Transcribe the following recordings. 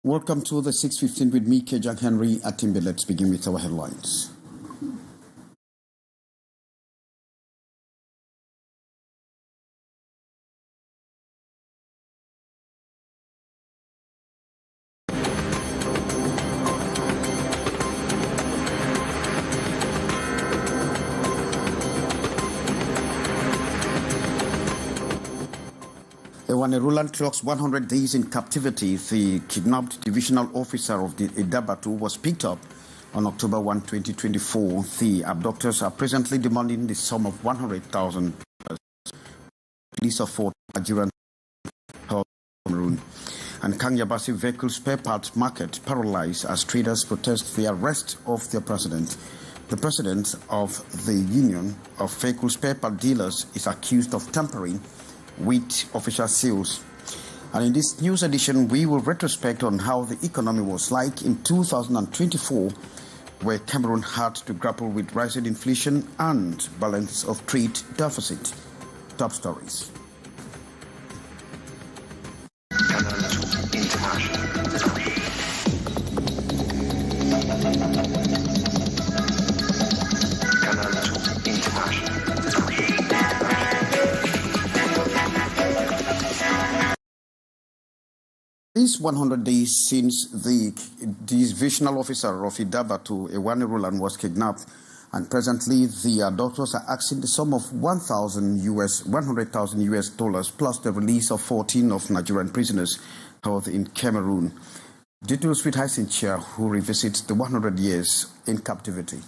Welcome to the 6:15 with me, Kejang Henry Atimbe. Let's begin with our headlines. When a Roland clocks 100 days in captivity, the kidnapped divisional officer of the Idabatu was picked up on October 1, 2024. The abductors are presently demanding the sum of 100,000 police of Fort Nigerian Cameroon. And Kanyabasi vehicle spare parts market paralyzed as traders protest the arrest of their president. The president of the Union of Vehicle Spare Part Dealers is accused of tampering with official seals. And in this news edition, we will retrospect on how the economy was like in 2024, where Cameroon had to grapple with rising inflation and balance of trade deficit. Top stories. This 100 days since the divisional officer of Idabatu, Ewane Roland, was kidnapped, and presently the doctors are asking the sum of $100,000 plus the release of 14 of Nigerian prisoners held in Cameroon. Details with Chair, who revisits the 100 years in captivity.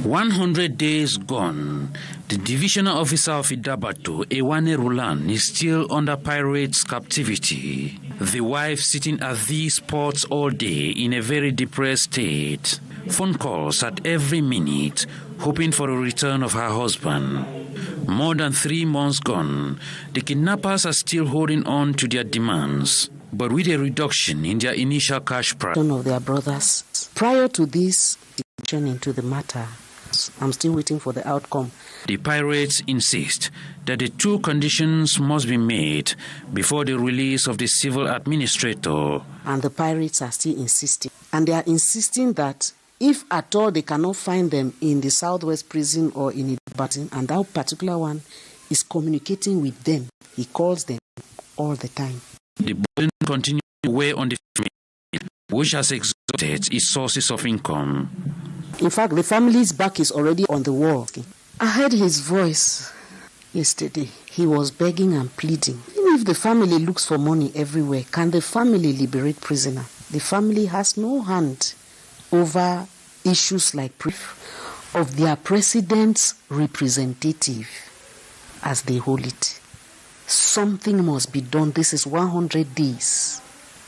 100 days gone, the divisional officer of Idabatu, Ewane Roland, is still under pirates' captivity. The wife sitting at these ports all day in a very depressed state. Phone calls at every minute, hoping for a return of her husband. More than 3 months gone, the kidnappers are still holding on to their demands, but with a reduction in their initial cash price. One of their brothers. Prior to this into the matter, I'm still waiting for the outcome. The pirates insist that the 2 conditions must be made before the release of the civil administrator. And the pirates are still insisting. And they are insisting that if at all they cannot find them in the Southwest prison or in Idabatu, and that particular one is communicating with them, he calls them all the time. The burden continues to weigh on the family, which has exhausted its sources of income. In fact, the family's back is already on the wall. I heard his voice yesterday. He was begging and pleading. Even if the family looks for money everywhere, can the family liberate prisoner? The family has no hand over issues like proof of their president's representative, as they hold it. Something must be done. This is 100 days.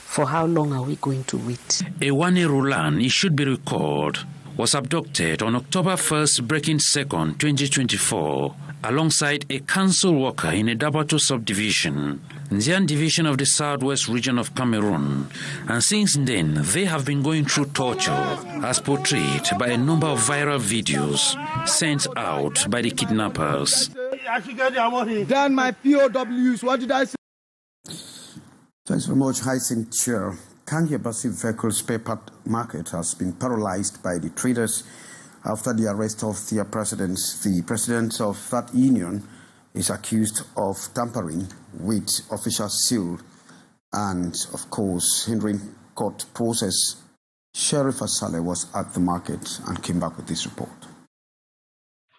For how long are we going to wait? Ewane Roland, it should be recalled, was abducted on October 1st, breaking 2nd, 2024, alongside a council worker in a Idabatu subdivision, Nzian division of the southwest region of Cameroon. And since then, they have been going through torture, as portrayed by a number of viral videos sent out by the kidnappers. Then my POWs, what did I say? Thanks very much, Chair. Kanyabasi vehicle spare part market has been paralyzed by the traders after the arrest of their presidents. The president of that union is accused of tampering with official seal and, of course, hindering court process. Sheriff Asale was at the market and came back with this report.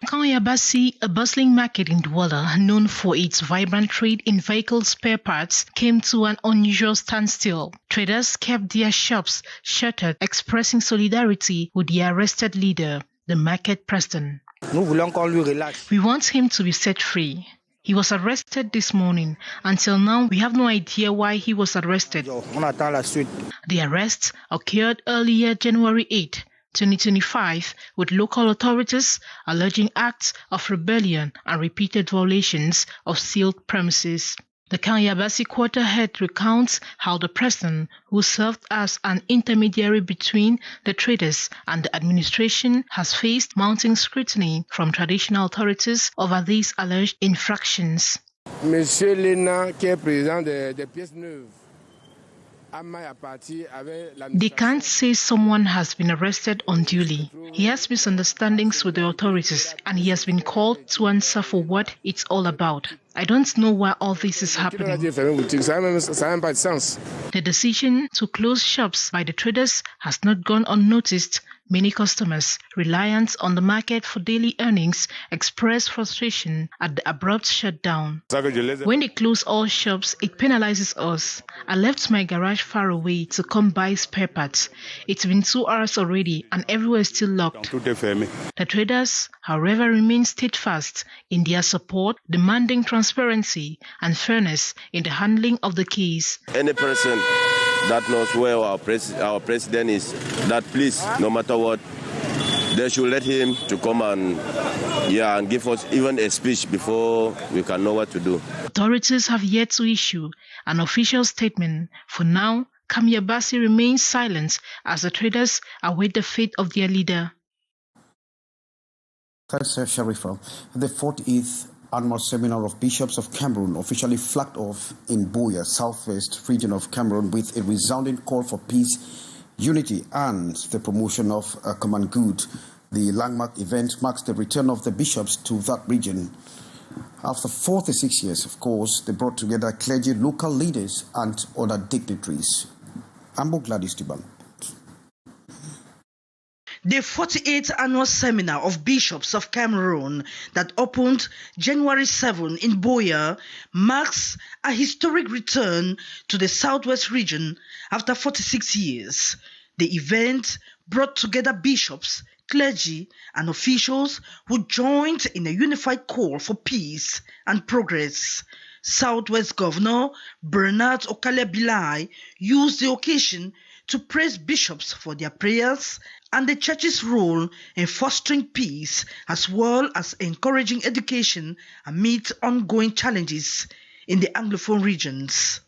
Kanyabasi, a bustling market in Douala, known for its vibrant trade in vehicle spare parts, came to an unusual standstill. Traders kept their shops shuttered, expressing solidarity with the arrested leader, the market president. We want him to be set free. He was arrested this morning. Until now, we have no idea why he was arrested. The arrest occurred earlier January 8, 2025, with local authorities alleging acts of rebellion and repeated violations of sealed premises. The Kanyabasi quarter head recounts how the president, who served as an intermediary between the traders and the administration, has faced mounting scrutiny from traditional authorities over these alleged infractions. Monsieur Lena, qui est président des pièces neuves, they can't say someone has been arrested unduly. He has misunderstandings with the authorities and he has been called to answer for what it's all about. I don't know why all this is happening. The decision to close shops by the traders has not gone unnoticed. Many customers, reliant on the market for daily earnings, express frustration at the abrupt shutdown. When they close all shops, it penalizes us. I left my garage far away to come buy spare parts. It's been 2 hours already and everywhere is still locked. The traders, however, remain steadfast in their support, demanding transparency and fairness in the handling of the case. Any person that knows where our president is, that please, no matter what, they should let him to come and give us even a speech before we can know what to do. Authorities have yet to issue an official statement. For now, Kamyabasi remains silent as the traders await the fate of their leader. Thanks, Sharifa. The 48th annual seminar of bishops of Cameroon officially flagged off in Buea, southwest region of Cameroon, with a resounding call for peace, unity, and the promotion of a common good. The landmark event marks the return of the bishops to that region. After 46 years, of course, they brought together clergy, local leaders, and other dignitaries. Ambo Gladys Tiban. The 48th annual seminar of bishops of Cameroon that opened January 7 in Buea marks a historic return to the southwest region after 46 years. The event brought together bishops, clergy, and officials who joined in a unified call for peace and progress. Southwest Governor Bernard Okale-Bilai used the occasion to praise bishops for their prayers and the church's role in fostering peace as well as encouraging education amid ongoing challenges in the Anglophone regions.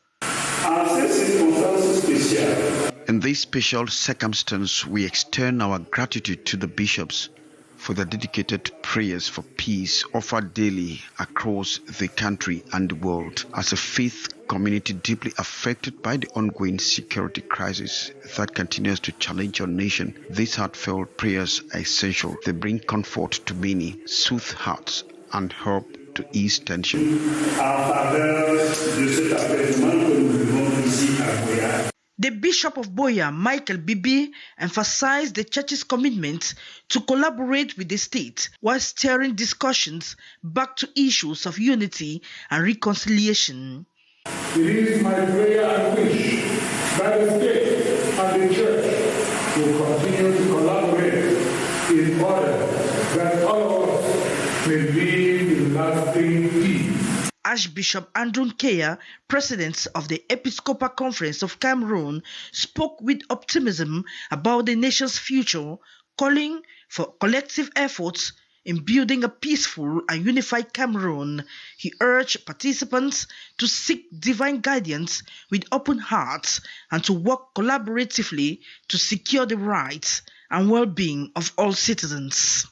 In this special circumstance, we extend our gratitude to the bishops for their dedicated prayers for peace offered daily across the country and the world. As a faith community deeply affected by the ongoing security crisis that continues to challenge our nation, these heartfelt prayers are essential. They bring comfort to many, soothe hearts, and help to ease tension. The Bishop of Buea, Michael Bibi, emphasized the church's commitment to collaborate with the state while steering discussions back to issues of unity and reconciliation. It is my prayer and wish that the state and the church will continue to collaborate in order that all of us may live in lasting peace. Archbishop Andrew Nkea, president of the Episcopal Conference of Cameroon, spoke with optimism about the nation's future, calling for collective efforts in building a peaceful and unified Cameroon. He urged participants to seek divine guidance with open hearts and to work collaboratively to secure the rights and well-being of all citizens.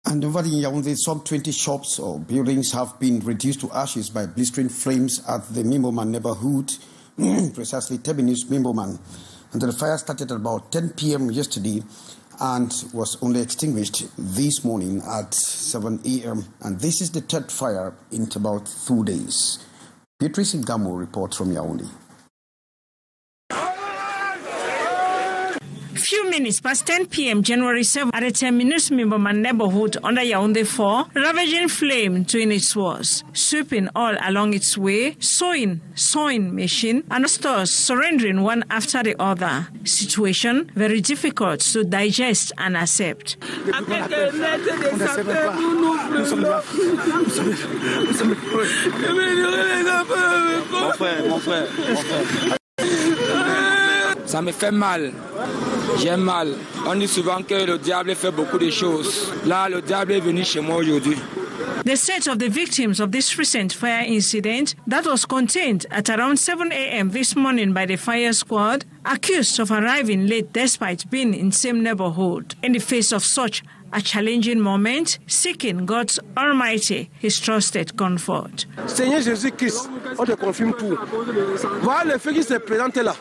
And over in Yaoundé, some 20 shops or buildings have been reduced to ashes by blistering flames at the Mimboman neighborhood, precisely Terminus Mimboman. And the fire started at about 10 p.m. yesterday and was only extinguished this morning at 7 a.m. And this is the third fire in about 2 days. Beatrice Ngamo reports from Yaoundé. Few minutes past 10 p.m. January 7 at the Terminus Mimboman neighborhood under Yaoundé 4, ravaging flame doing its worst, sweeping all along its way, sewing machine, and stores surrendering one after the other. Situation very difficult to digest and accept. Mon frère. Ça me fait mal. J'ai mal. On dit souvent que le diable fait beaucoup de choses. Là, le diable est venu chez moi aujourd'hui. The state of the victims of this recent fire incident that was contained at around 7 a.m. this morning by the fire squad, accused of arriving late despite being in same neighborhood. In the face of such a challenging moment, seeking God's Almighty, his trusted comfort. Seigneur Jésus-Christ, on te confirme tout. Voilà le feu qui se présente là.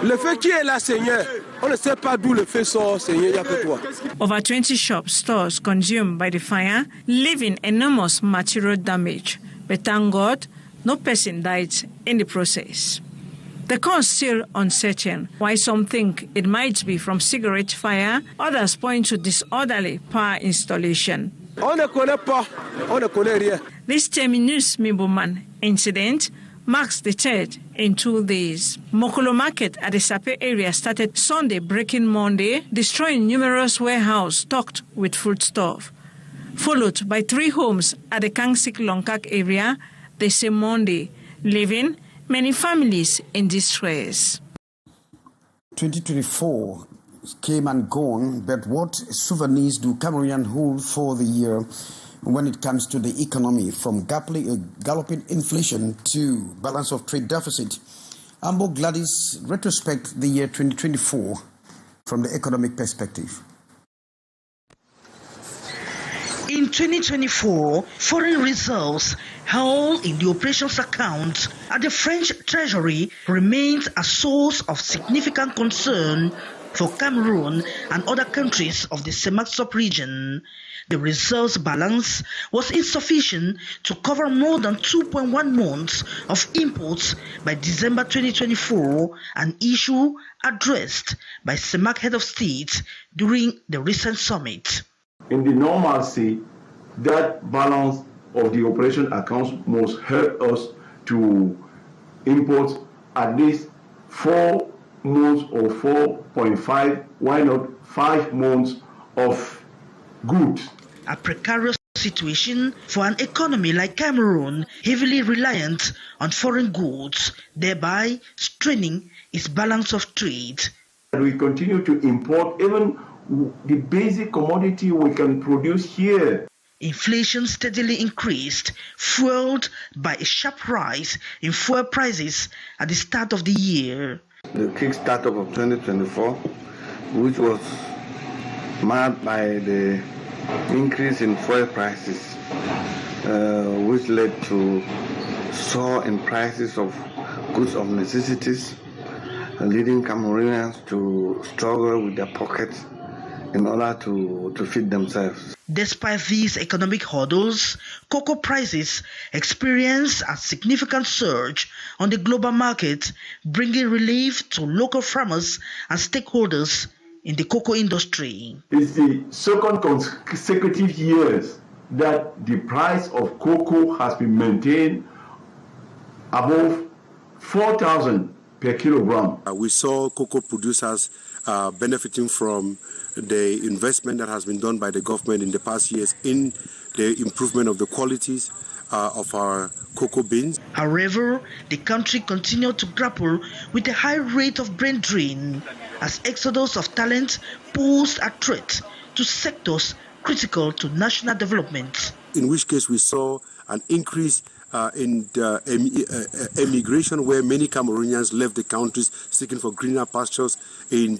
Le feu qui est là, Seigneur, on ne sait pas d'où le feu sort, Seigneur, il n'y a que toi. Over 20 shops, stores consumed by the fire, leaving enormous material damage. But thank God, no person died in the process. The cause still uncertain. Why some think it might be from cigarette fire, others point to disorderly power installation. On ne connaît pas, on ne connaît rien. This terminus Mimboman incident marks the third in 2 days. Mokolo Market at the Sape area started Sunday, breaking Monday, destroying numerous warehouses stocked with foodstuff, followed by 3 homes at the Kangsik Longkak area the same Monday, leaving many families in distress. 2024 came and gone, but what souvenirs do Cameroonians hold for the year when it comes to the economy, from galloping inflation to balance of trade deficit? Ambo Gladys retrospect the year 2024 from the economic perspective. In 2024, foreign reserves held in the operations account at the French Treasury remains a source of significant concern for Cameroon and other countries of the CEMAC sub-region. The reserves balance was insufficient to cover more than 2.1 months of imports by December 2024, an issue addressed by CEMAC head of state during the recent summit. In the normalcy, that balance of the operation accounts must help us to import at least 4 months or 4.5, why not 5 months of goods. A precarious situation for an economy like Cameroon, heavily reliant on foreign goods, thereby straining its balance of trade. We continue to import even the basic commodity we can produce here. Inflation steadily increased, fueled by a sharp rise in fuel prices at the start of the year. The kick-start of 2024, which was marked by the increase in fuel prices, which led to soar in prices of goods of necessities, leading Cameroonians to struggle with their pockets in order to feed themselves. Despite these economic hurdles, cocoa prices experienced a significant surge on the global market, bringing relief to local farmers and stakeholders in the cocoa industry. It's the second consecutive years that the price of cocoa has been maintained above 4,000 per kilogram. We saw cocoa producers benefiting from the investment that has been done by the government in the past years in the improvement of the qualities of our cocoa beans. However, the country continued to grapple with a high rate of brain drain as exodus of talent posed a threat to sectors critical to national development. In which case we saw an increase in emigration, where many Cameroonians left the countries seeking for greener pastures in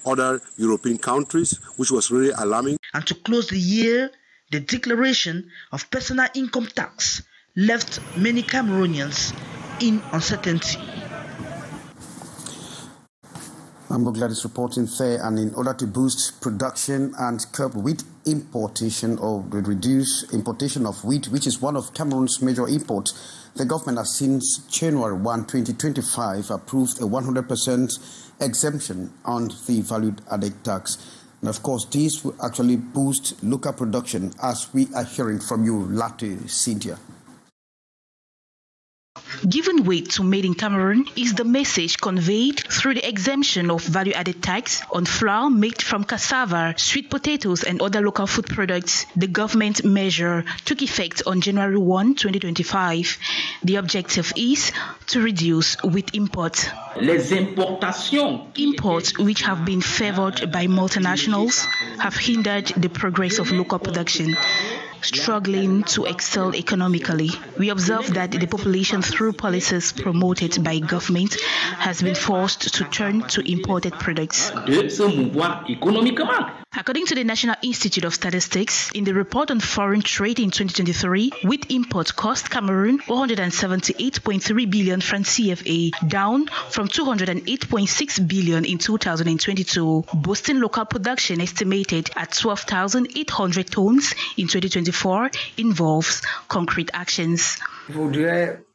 other European countries, which was really alarming. And to close the year, the declaration of personal income tax left many Cameroonians in uncertainty. I'm glad it's reporting there, and in order to boost production and curb wheat importation or reduce importation of wheat, which is one of Cameroon's major imports, the government has since January 1, 2025 approved a 100% exemption on the value-added tax. And of course, this will actually boost local production, as we are hearing from you, later, Cynthia. Giving weight to Made in Cameroon is the message conveyed through the exemption of value-added tax on flour made from cassava, sweet potatoes, and other local food products. The government measure took effect on January 1, 2025. The objective is to reduce wheat imports. Imports, which have been favored by multinationals, have hindered the progress of local production, struggling to excel economically. We observe that the population, through policies promoted by government, has been forced to turn to imported products. According to the National Institute of Statistics, in the report on foreign trade in 2023, wheat imports cost Cameroon 178.3 billion francs CFA, down from 208.6 billion in 2022, boosting local production estimated at 12,800 tons in 2024 involves concrete actions. Beyond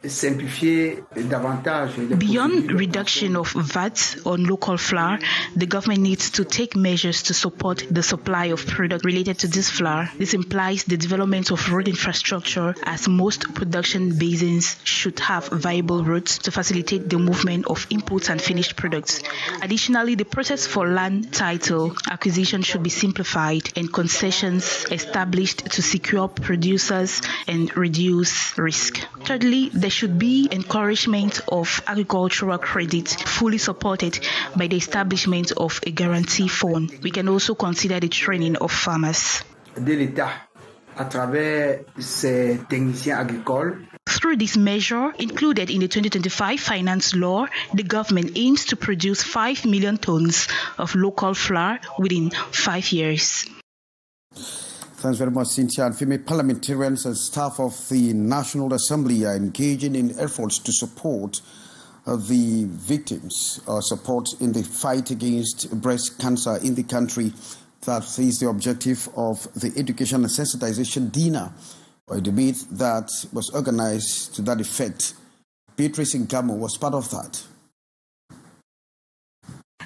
reduction of VAT on local flour, the government needs to take measures to support the supply of products related to this flour. This implies the development of road infrastructure, as most production basins should have viable routes to facilitate the movement of inputs and finished products. Additionally, the process for land title acquisition should be simplified and concessions established to secure producers and reduce risk. Thirdly, there should be encouragement of agricultural credit, fully supported by the establishment of a guarantee fund. We can also consider the training of farmers. Through this measure, included in the 2025 finance law, the government aims to produce 5 million tons of local flour within 5 years. Thanks very much, Cynthia. And female parliamentarians and staff of the National Assembly are engaging in efforts to support the victims, support in the fight against breast cancer in the country. That is the objective of the Education and Sensitization Dinner, or a debate that was organized to that effect. Beatrice Ngamo was part of that.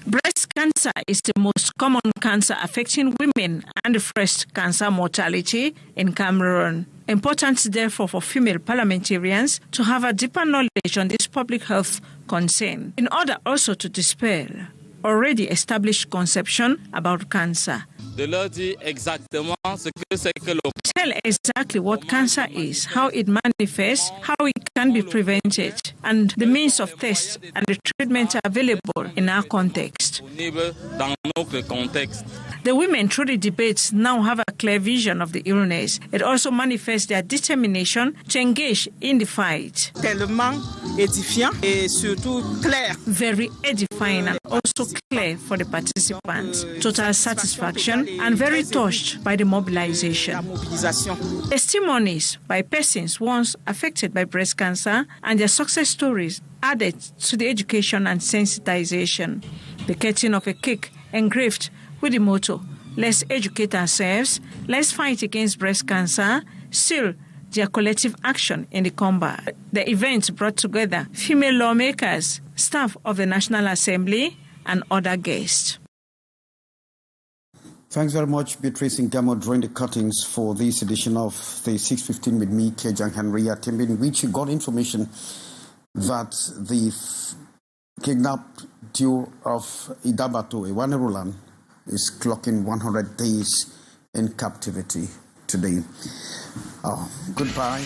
Breast cancer is the most common cancer affecting women and the first cancer mortality in Cameroon. Important, therefore, for female parliamentarians to have a deeper knowledge on this public health concern, in order also to dispel already established conception about cancer. Tell exactly what cancer is, how it manifests, how it can be prevented, and the means of test and the treatment available in our context. The women through the debates now have a clear vision of the illness. It also manifests their determination to engage in the fight. Very edifying and also clear for the participants. Total satisfaction and very touched by the mobilization. Testimonies by persons once affected by breast cancer and their success stories added to the education and sensitization. The cutting of a cake engraved with the motto, "Let's educate ourselves, let's fight against breast cancer," still their collective action in the combat. The event brought together female lawmakers, staff of the National Assembly, and other guests. Thanks very much, Beatrice Ngamo, drawing the curtains for this edition of the 6:15 with me, Kejang Henry, in which you got information that the kidnapped duo of Idabato, Ewanerulan, is clocking 100 days in captivity today. Goodbye.